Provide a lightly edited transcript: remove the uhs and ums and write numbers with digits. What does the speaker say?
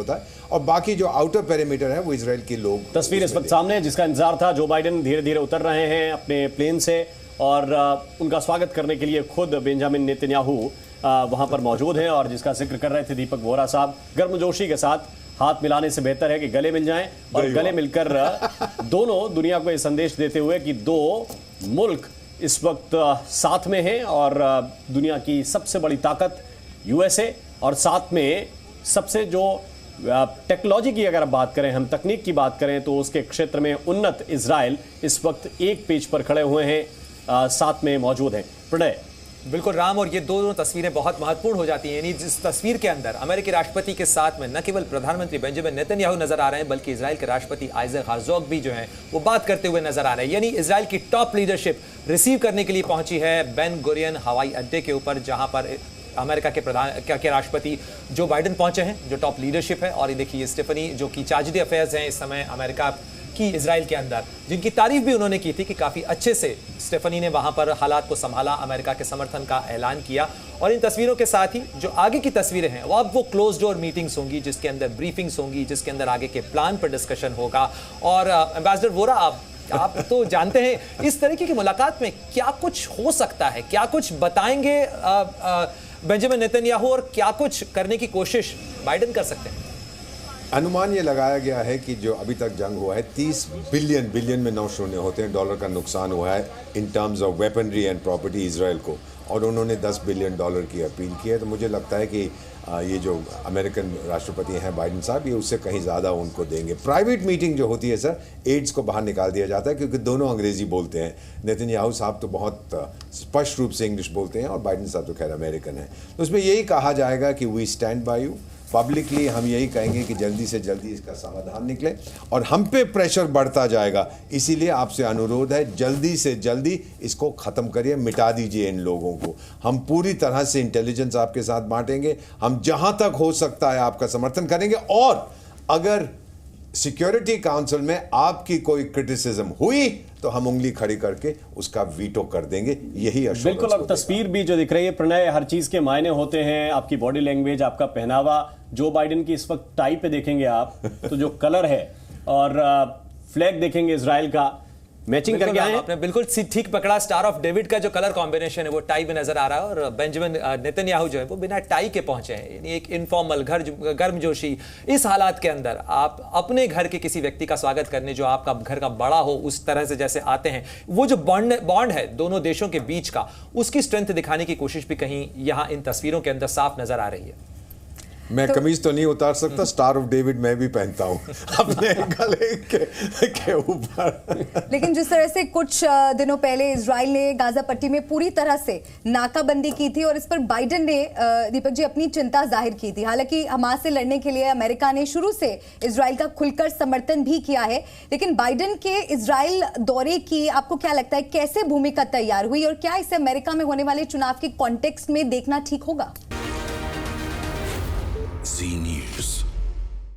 होता है, और बाकी जो आउटर पेरीमीटर है वो इजराइल के लोग। तस्वीर इस वक्त सामने है जिसका इंतजार था। जो बाइडेन धीरे धीरे उतर रहे हैं अपने प्लेन से और उनका स्वागत करने के लिए खुद बेंजामिन नेतन्याहू वहां पर मौजूद हैं, और जिसका जिक्र कर रहे थे दीपक वोरा साहब, गर्मजोशी के साथ हाथ मिलाने से बेहतर है कि गले मिल जाएं, और गले मिलकर दोनों दुनिया को ये संदेश देते हुए कि दो मुल्क इस वक्त साथ में हैं, और दुनिया की सबसे बड़ी ताकत यूएसए, और साथ में सबसे जो टेक्नोलॉजी की अगर बात करें, हम तकनीक की बात करें, तो उसके क्षेत्र में उन्नत इजराइल इस वक्त एक पेज पर खड़े हुए हैं, साथ में मौजूद हैं। प्रणय। बिल्कुल राम, और ये दोनों तस्वीरें बहुत महत्वपूर्ण हो जाती हैं। यानी जिस तस्वीर के अंदर अमेरिकी राष्ट्रपति के साथ में न केवल प्रधानमंत्री बेंजामिन नेतन्याहू नजर आ रहे हैं, बल्कि इजराइल के राष्ट्रपति आइजैक हर्जोग भी जो हैं वो बात करते हुए नजर आ रहे हैं। यानी इजराइल की टॉप लीडरशिप रिसीव करने के लिए पहुंची है बेन गुरियन हवाई अड्डे के ऊपर, जहां पर अमेरिका के राष्ट्रपति जो बाइडेन पहुंचे हैं, जो टॉप लीडरशिप है। और ये देखिए स्टेफनी जो कि चार्ज दी अफेयर्स हैं इस समय अमेरिका की इजराइल के अंदर, जिनकी तारीफ भी उन्होंने की थी कि काफ़ी अच्छे से स्टेफनी ने वहां पर हालात को संभाला, अमेरिका के समर्थन का ऐलान किया। और इन तस्वीरों के साथ ही जो आगे की तस्वीरें हैं वो अब वो क्लोज डोर मीटिंग्स होंगी, जिसके अंदर ब्रीफिंग्स होंगी, जिसके अंदर आगे के प्लान पर डिस्कशन होगा। और एम्बेसडर वोरा, आप तो जानते हैं इस तरीके की मुलाकात में क्या कुछ हो सकता है, क्या कुछ बताएंगे बेंजामिन नेतन्याहू, और क्या कुछ करने की कोशिश बाइडेन कर सकते हैं? अनुमान ये लगाया गया है कि जो अभी तक जंग हुआ है 30 बिलियन में 9 शून्य होते हैं डॉलर का नुकसान हुआ है in terms of weaponry and property Israel को, और उन्होंने $10 बिलियन की अपील की है। तो मुझे लगता है कि ये जो अमेरिकन राष्ट्रपति हैं बाइडेन साहब, ये उससे कहीं ज़्यादा उनको देंगे। प्राइवेट मीटिंग जो होती है सर, एड्स को बाहर निकाल दिया जाता है, क्योंकि दोनों अंग्रेज़ी बोलते हैं। नेतन्याहू साहब तो बहुत स्पष्ट रूप से इंग्लिश बोलते हैं, और बाइडेन साहब तो खैर अमेरिकन है। तो उसमें यही कहा जाएगा कि we stand by you. Publicly हम यही कहेंगे कि जल्दी से जल्दी इसका समाधान निकले, और हम पे प्रेशर बढ़ता जाएगा। इसीलिए आपसे अनुरोध है, जल्दी से जल्दी इसको ख़त्म करिए, मिटा दीजिए इन लोगों को। हम पूरी तरह से इंटेलिजेंस आपके साथ बांटेंगे, हम जहां तक हो सकता है आपका समर्थन करेंगे, और अगर सिक्योरिटी काउंसिल में आपकी कोई क्रिटिसिज्म हुई तो हम उंगली खड़ी करके उसका वीटो कर देंगे। यही बिल्कुल। अब तस्वीर भी जो दिख रही है प्रणय, हर चीज के मायने होते हैं, आपकी बॉडी लैंग्वेज, आपका पहनावा। जो बाइडेन की इस वक्त टाई पे देखेंगे आप तो जो कलर है, और फ्लैग देखेंगे इजराइल का, मैचिंग करके आए हैं। आपने बिल्कुल ठीक पकड़ा। स्टार ऑफ डेविड का जो कलर कॉम्बिनेशन है वो टाई में नजर आ रहा है, और बेंजामिन नेतन्याहू जो है वो बिना टाई के पहुंचे हैं। यानी एक इनफॉर्मल गर्मजोशी इस हालात के अंदर आप अपने घर के किसी व्यक्ति का स्वागत करने, जो आपका घर का बड़ा हो, उस तरह से जैसे आते हैं, वो जो बॉन्ड है दोनों देशों के बीच का, उसकी स्ट्रेंथ दिखाने की कोशिश भी कहीं यहाँ इन तस्वीरों के अंदर साफ नजर आ रही है। मैं कमीज तो नहीं उतार सकता, स्टार ऑफ डेविड मैं भी पहनता हूँ अपने गले के ऊपर। लेकिन जिस तरह से कुछ दिनों पहले इजराइल ने गाजा पट्टी में पूरी तरह से नाकाबंदी की थी, और इस पर बाइडेन ने दीपक जी अपनी चिंता जाहिर की थी। हालांकि हमास से लड़ने के लिए अमेरिका ने शुरू से इजराइल का खुलकर समर्थन भी किया है, लेकिन बाइडेन के इजराइल दौरे की आपको क्या लगता है, कैसे भूमिका तैयार हुई, और क्या इसे अमेरिका में होने वाले चुनाव के कॉन्टेक्स्ट में देखना ठीक होगा? Z News।